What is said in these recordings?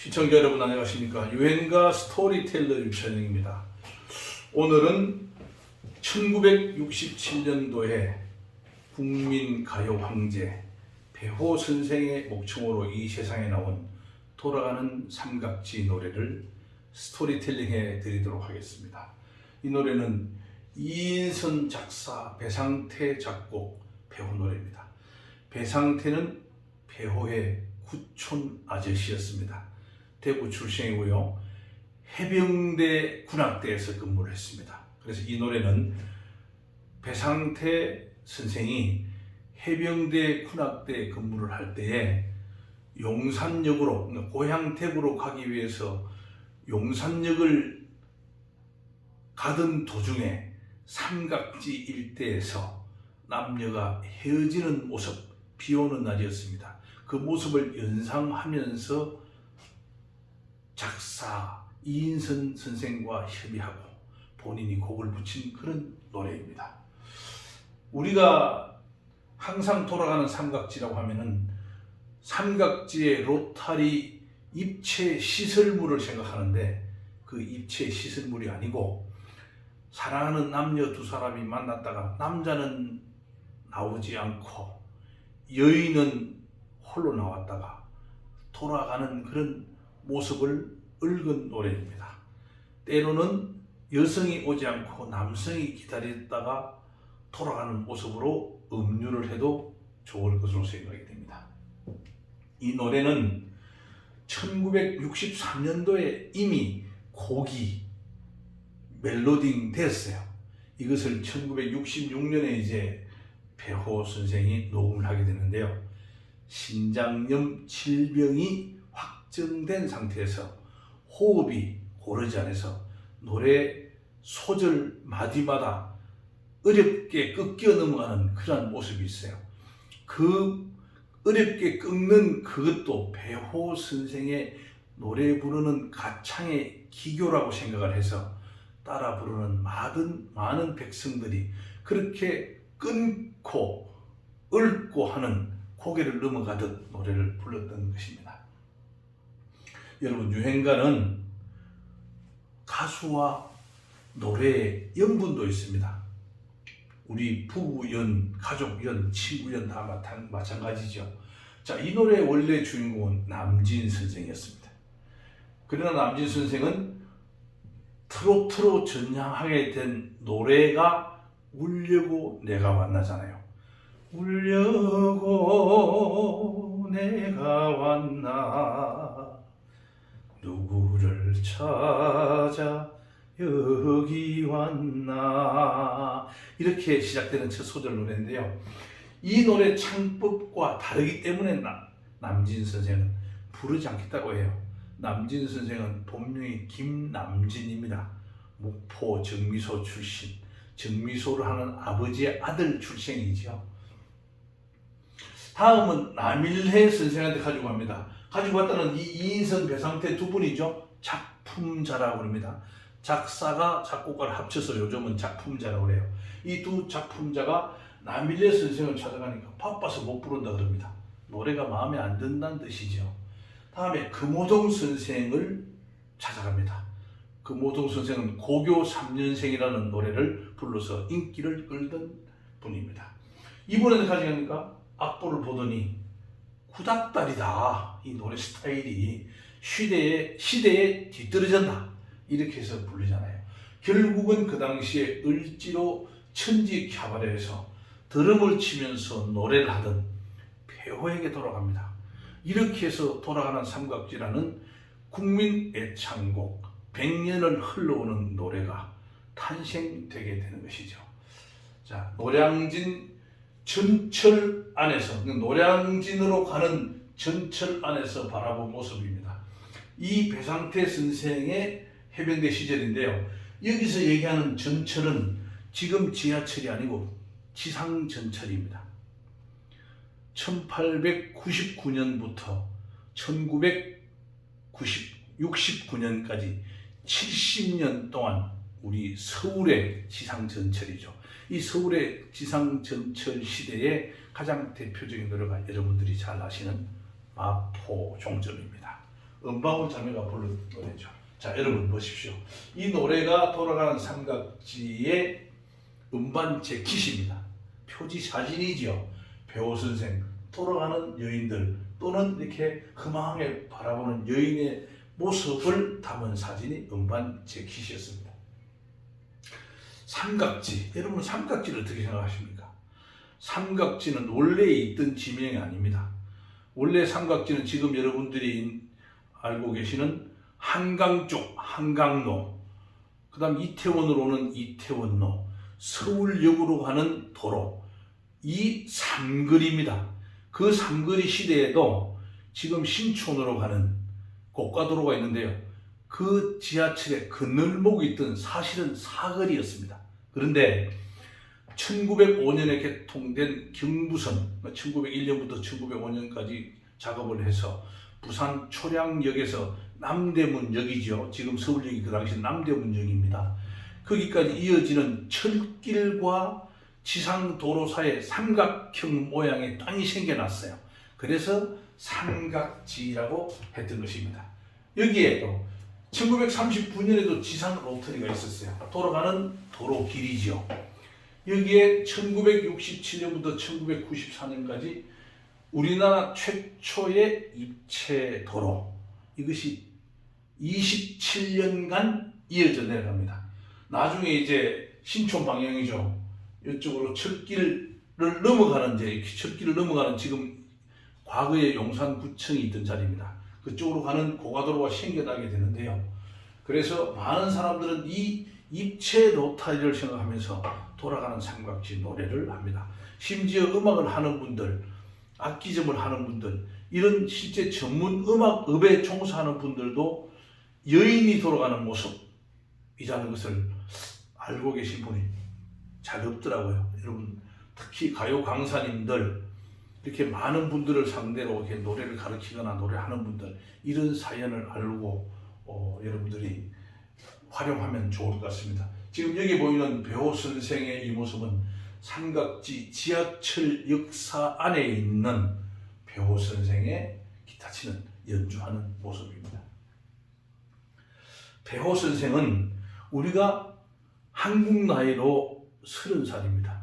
시청자 여러분 안녕하십니까. 유행가 스토리텔러 유찬영입니다. 오늘은 1967년도에 국민가요 황제 배호 선생의 목청으로 이 세상에 나온 돌아가는 삼각지 노래를 스토리텔링해 드리도록 하겠습니다. 이 노래는 이인선 작사, 배상태 작곡, 배호 노래입니다. 배상태는 배호의 구촌 아저씨였습니다. 대구 출생이고요. 해병대 군악대에서 근무를 했습니다. 그래서 이 노래는 배상태 선생이 해병대 군악대에 근무를 할 때에 용산역으로, 고향 대구로 가기 위해서 용산역을 가던 도중에 삼각지 일대에서 남녀가 헤어지는 모습, 비 오는 날이었습니다. 그 모습을 연상하면서 작사 이인선 선생과 협의하고 본인이 곡을 붙인 그런 노래입니다. 우리가 항상 돌아가는 삼각지라고 하면은 삼각지의 로타리 입체 시설물을 생각하는데 그 입체 시설물이 아니고 사랑하는 남녀 두 사람이 만났다가 남자는 나오지 않고 여인은 홀로 나왔다가 돌아가는 그런 모습을 읊은 노래입니다. 때로는 여성이 오지 않고 남성이 기다렸다가 돌아가는 모습으로 음유를 해도 좋을 것으로 생각이 됩니다. 이 노래는 1963년도에 이미 곡이 멜로딩 됐어요. 이것을 1966년에 이제 배호 선생이 녹음을 하게 되는데요. 신장염 질병이 확정된 상태에서 호흡이 고르지 않아서 노래 소절 마디마다 어렵게 꺾여 넘어가는 그런 모습이 있어요. 그 어렵게 꺾는 그것도 배호 선생의 노래 부르는 가창의 기교라고 생각을 해서 따라 부르는 많은 백성들이 그렇게 끊고 읊고 하는 고개를 넘어가듯 노래를 불렀던 것입니다. 여러분, 유행가는 가수와 노래의 연분도 있습니다. 우리 부부연, 가족연, 친구연 다 마찬가지죠. 자, 이 노래의 원래 주인공은 남진 선생이었습니다. 그러나 남진 선생은 트로트로 전향하게 된 노래가 울려고 내가 왔나잖아요. 울려고 내가 왔나 누구를 찾아 여기 왔나 이렇게 시작되는 첫 소절 노래인데요. 이 노래 창법과 다르기 때문에 남진 선생은 부르지 않겠다고 해요. 남진 선생은 본명이 김남진입니다. 목포 정미소 출신, 정미소를 하는 아버지의 아들 출생이죠. 다음은 남일해 선생한테 가지고 갑니다. 가지고 왔다는 이 이인선, 배상태 두 분이죠. 작품자라고 합니다. 작사가 작곡가를 합쳐서 요즘은 작품자라고 해요. 이 두 작품자가 남일해 선생을 찾아가니까 바빠서 못 부른다 그럽니다. 노래가 마음에 안 든다는 뜻이죠. 다음에 금호동 선생을 찾아갑니다. 금호동 선생은 고교 3년생이라는 노래를 불러서 인기를 끌던 분입니다. 이분한테 가져가니까 악보를 보더니 구닥다리다. 이 노래 스타일이 시대에 뒤떨어졌나 이렇게 해서 부르잖아요. 결국은 그 당시에 을지로 천지캬바레에서 드럼을 치면서 노래를 하던 배호에게 돌아갑니다. 이렇게 해서 돌아가는 삼각지라는 국민 애창곡 100년을 흘러오는 노래가 탄생되게 되는 것이죠. 자, 노량진 전철 안에서, 노량진으로 가는 전철 안에서 바라본 모습입니다. 이 배상태 선생의 해병대 시절인데요. 여기서 얘기하는 전철은 지금 지하철이 아니고 지상전철입니다. 1899년부터 1969년까지 70년 동안 우리 서울의 지상전철이죠. 이 서울의 지상전철 시대의 가장 대표적인 노래가 여러분들이 잘 아시는 마포 종점입니다. 은방울 자매가 부른 노래죠. 자, 여러분 보십시오. 이 노래가 돌아가는 삼각지의 음반 재킷입니다. 표지 사진이죠. 배우 선생, 돌아가는 여인들 또는 이렇게 허망하게 바라보는 여인의 모습을 담은 사진이 음반 재킷이었습니다. 삼각지, 여러분 삼각지를 어떻게 생각하십니까? 삼각지는 원래 있던 지명이 아닙니다. 원래 삼각지는 지금 여러분들이 알고 계시는 한강 쪽, 한강로, 그 다음 이태원으로 오는 이태원로, 서울역으로 가는 도로, 이 삼거리입니다. 그 삼거리 시대에도 지금 신촌으로 가는 고가도로가 있는데요. 그 지하철에 그늘목이 있던 사실은 사거리였습니다. 그런데 1905년에 개통된 경부선, 1901년부터 1905년까지 작업을 해서 부산 초량역에서 남대문역이죠. 지금 서울역이 그 당시 남대문역입니다. 거기까지 이어지는 철길과 지상도로 사이에 삼각형 모양의 땅이 생겨났어요. 그래서 삼각지라고 했던 것입니다. 여기에도 1939년에도 지상 로터리가 있었어요. 돌아가는 도로 길이죠. 여기에 1967년부터 1994년까지 우리나라 최초의 입체 도로, 이것이 27년간 이어져 내려갑니다. 나중에 이제 신촌 방향이죠. 이쪽으로 철길을 넘어가는, 이제 철길을 넘어가는, 지금 과거에 용산구청이 있던 자리입니다. 그쪽으로 가는 고가도로가 생겨나게 되는데요. 그래서 많은 사람들은 이 입체 로타리를 생각하면서 돌아가는 삼각지 노래를 합니다. 심지어 음악을 하는 분들, 악기점을 하는 분들, 이런 실제 전문 음악업에 종사하는 분들도 여인이 돌아가는 모습이라는 것을 알고 계신 분이 잘 없더라고요. 여러분, 특히 가요 강사님들, 이렇게 많은 분들을 상대로 이렇게 노래를 가르치거나 노래하는 분들, 이런 사연을 알고 여러분들이 활용하면 좋을 것 같습니다. 지금 여기 보이는 배우 선생의 이 모습은 삼각지 지하철 역사 안에 있는 배우 선생의 기타 치는, 연주하는 모습입니다. 배우 선생은 우리가 한국 나이로 30살입니다.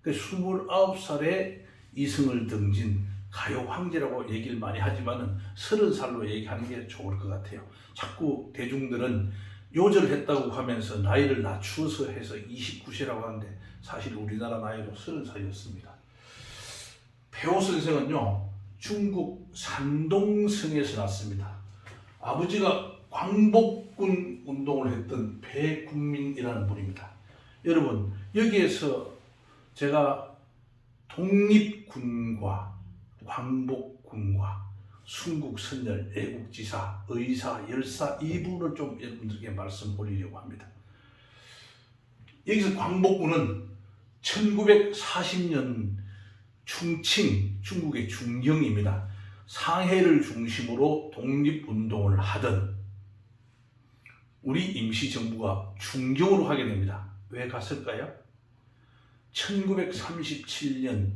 29살에 이승을 등진 가요 황제라고 얘기를 많이 하지만은 30살로 얘기하는 게 좋을 것 같아요. 자꾸 대중들은 요절했다고 하면서 나이를 낮추어서 해서 29세라고 하는데 사실 우리나라 나이로 30살이었습니다. 배우 선생은요, 중국 산동성에서 났습니다. 아버지가 광복군 운동을 했던 배국민이라는 분입니다. 여러분, 여기에서 제가 독립군과 광복군과 순국선열, 애국지사, 의사, 열사, 이 부분을 좀 여러분들께 말씀 올리려고 합니다. 여기서 광복군은 1940년 충칭, 중국의 중경입니다. 상해를 중심으로 독립운동을 하던 우리 임시정부가 중경으로 하게 됩니다. 왜 갔을까요? 1937년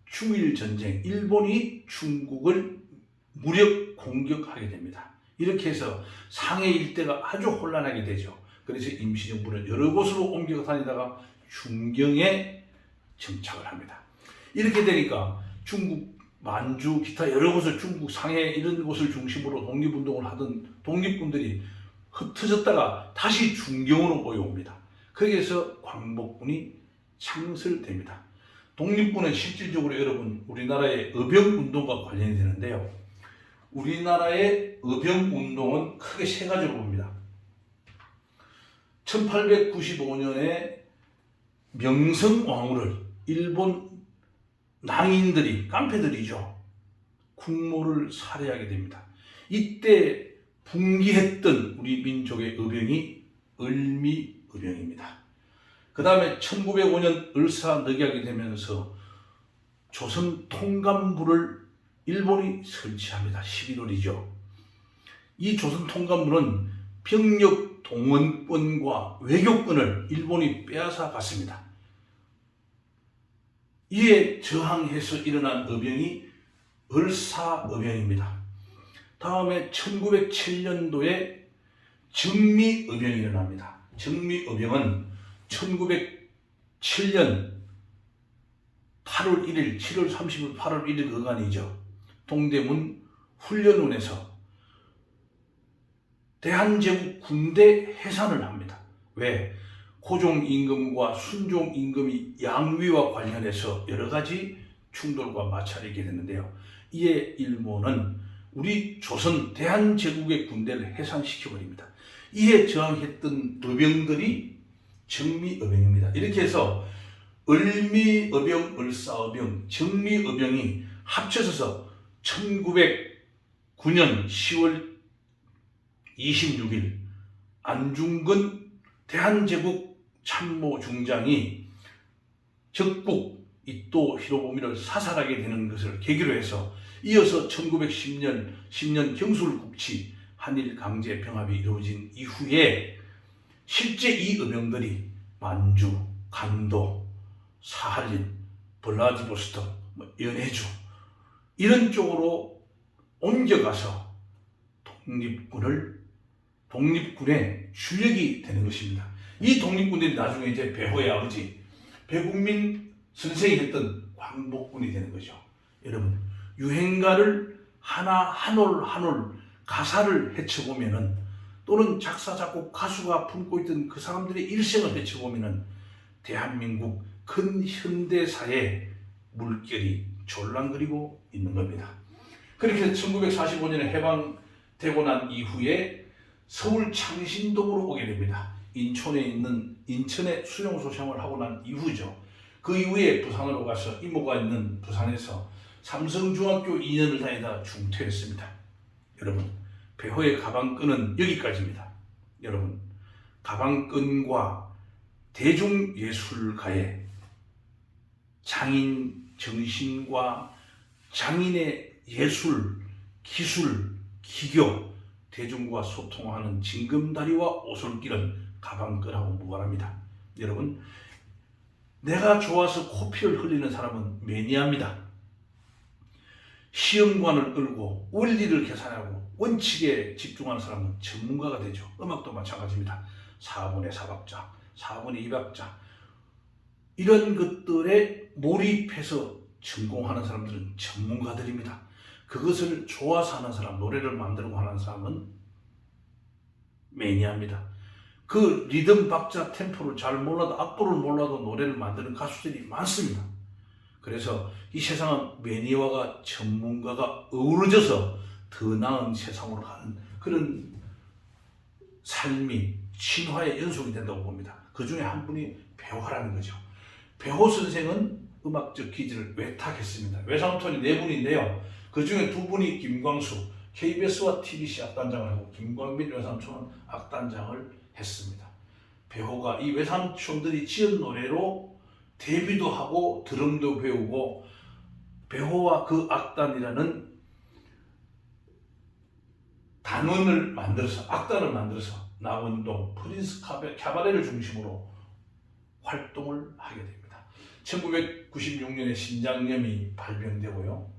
중일전쟁, 일본이 중국을 무력 공격하게 됩니다. 이렇게 해서 상해 일대가 아주 혼란하게 되죠. 그래서 임시정부는 여러 곳으로 옮겨 다니다가 중경에 정착을 합니다. 이렇게 되니까 중국 만주, 기타 여러 곳을, 중국 상해 이런 곳을 중심으로 독립운동을 하던 독립군들이 흩어졌다가 다시 중경으로 모여옵니다. 거기에서 광복군이 창설됩니다. 독립군은 실질적으로 여러분 우리나라의 의병운동과 관련이 되는데요. 우리나라의 의병운동은 크게 세 가지로 봅니다. 1895년에 명성황후를 일본 낭인들이, 깡패들이죠, 국모를 살해하게 됩니다. 이때 분기했던 우리 민족의 의병이 을미의병입니다. 그 다음에 1905년 을사늑약이 되면서 조선 통감부를 일본이 설치합니다. 11월이죠. 이 조선 통감부는 병력 동원권과 외교권을 일본이 빼앗아 갔습니다. 이에 저항해서 일어난 의병이 을사의병입니다. 다음에 1907년도에 정미의병이 일어납니다. 정미의병은 1907년 8월 1일, 7월 30일, 8월 1일 어간이죠. 동대문 훈련원에서 대한제국 군대 해산을 합니다. 왜? 고종임금과 순종임금이 양위와 관련해서 여러 가지 충돌과 마찰이 있게 되는데요. 이에 일본은 우리 조선 대한제국의 군대를 해산시켜버립니다. 이에 저항했던 의병들이 정미의병입니다. 이렇게 해서 을미의병, 을사의병, 정미의병이 합쳐져서 1909년 10월 26일 안중근 대한제국 참모중장이 적국 이토 히로부미를 사살하게 되는 것을 계기로 해서 이어서 1910년 경술국치 한일 강제 병합이 이루어진 이후에 실제 이 의병들이 만주, 간도, 사할린, 블라디보스토크, 연해주 이런 쪽으로 옮겨가서 독립군의 주력이 되는 것입니다. 이 독립군들이 나중에 이제 배호의 아버지 배국민 선생이 했던 광복군이 되는 거죠. 여러분, 유행가를 하나 한 올 가사를 헤쳐보면은 또는 작사 작곡 가수가 품고 있던 그 사람들의 일생을 헤쳐보면은 대한민국 근현대사의 물결이 졸랑거리고 있는 겁니다. 그렇게 해서 1945년에 해방되고 난 이후에 서울 창신동으로 오게 됩니다. 인천에 수용소생활을 하고 난 이후죠. 그 이후에 부산으로 가서 이모가 있는 부산에서 삼성중학교 2년을 다니다 중퇴했습니다. 여러분, 배호의 가방끈은 여기까지입니다. 여러분, 가방끈과 대중예술가의 장인 정신과 장인의 예술, 기술, 기교, 대중과 소통하는 징검다리와 오솔길은 가방끈하고 무관합니다. 여러분, 내가 좋아서 코피를 흘리는 사람은 매니아입니다. 시험관을 끌고 원리를 계산하고 원칙에 집중하는 사람은 전문가가 되죠. 음악도 마찬가지입니다. 4분의 4박자, 4분의 2박자 이런 것들에 몰입해서 전공하는 사람들은 전문가들입니다. 그것을 좋아서 하는 사람, 노래를 만들고 하는 사람은 매니아입니다. 그 리듬, 박자, 템포를 잘 몰라도 악보를 몰라도 노래를 만드는 가수들이 많습니다. 그래서 이 세상은 매니아와 전문가가 어우러져서 더 나은 세상으로 가는 그런 삶이 진화의 연속이 된다고 봅니다. 그 중에 한 분이 배호라는 거죠. 배호 선생은 음악적 기질을 외탁했습니다. 외삼촌이 4분인데요. 그 중에 2분이 김광수, KBS와 TBC 악단장을 하고 김광민 외삼촌은 악단장을 했습니다. 배호가 이 외삼촌들이 지은 노래로 데뷔도 하고 드럼도 배우고 배호와 그 악단이라는 단원을 만들어서 악단을 만들어서 남원동 프린스 캐바레를 중심으로 활동을 하게 됩니다. 1996년에 신장염이 발병되고요.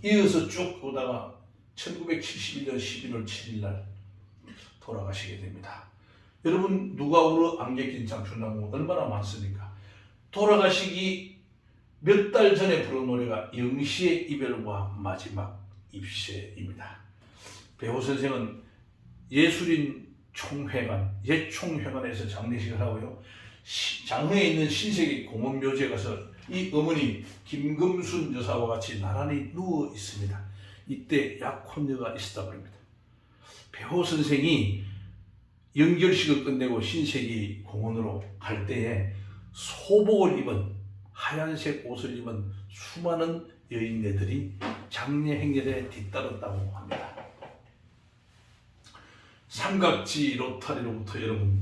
이어서 쭉 오다가 1971년 11월 7일 날 돌아가시게 됩니다. 여러분, 누가 울어 안개 낀 장춘나무 얼마나 많습니까? 돌아가시기 몇 달 전에 부른 노래가 영시의 이별과 마지막 입시입니다. 배호 선생은 예술인 총회관, 예총회관에서 장례식을 하고요. 장흥에 있는 신세계 공원묘지에 가서 이 어머니 김금순 여사와 같이 나란히 누워 있습니다. 이때 약혼녀가 있었다고 합니다. 배호 선생이 연결식을 끝내고 신세계 공원으로 갈 때에 소복을 입은 하얀색 옷을 입은 수많은 여인네들이 장례 행렬에 뒤따랐다고 합니다. 삼각지 로타리로부터 여러분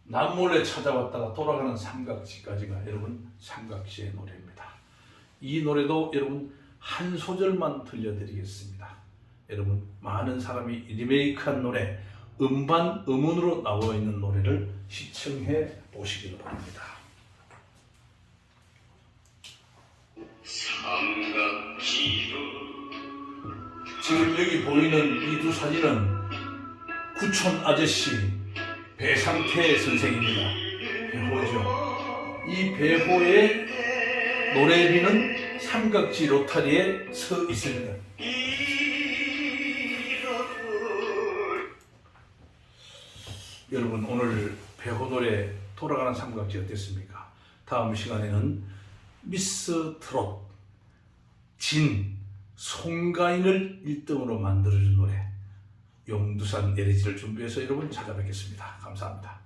남몰래 찾아왔다가 돌아가는 삼각지까지가 여러분 삼각지의 노래입니다. 이 노래도 여러분 한 소절만 들려드리겠습니다. 여러분, 많은 사람이 리메이크한 노래, 음반, 음원으로 나와 있는 노래를 시청해 보시길 바랍니다. 삼각지로 지금 여기 보이는 이 두 사진은 구촌 아저씨 배상태 선생입니다. 배호죠. 이 배호의 노래비는 삼각지 로타리에 서 있습니다. 여러분 오늘 배호 노래 돌아가는 삼각지 어땠습니까? 다음 시간에는 미스 트롯 진 송가인을 1등으로 만들어준 노래 용두산 LG를 준비해서 여러분 찾아뵙겠습니다. 감사합니다.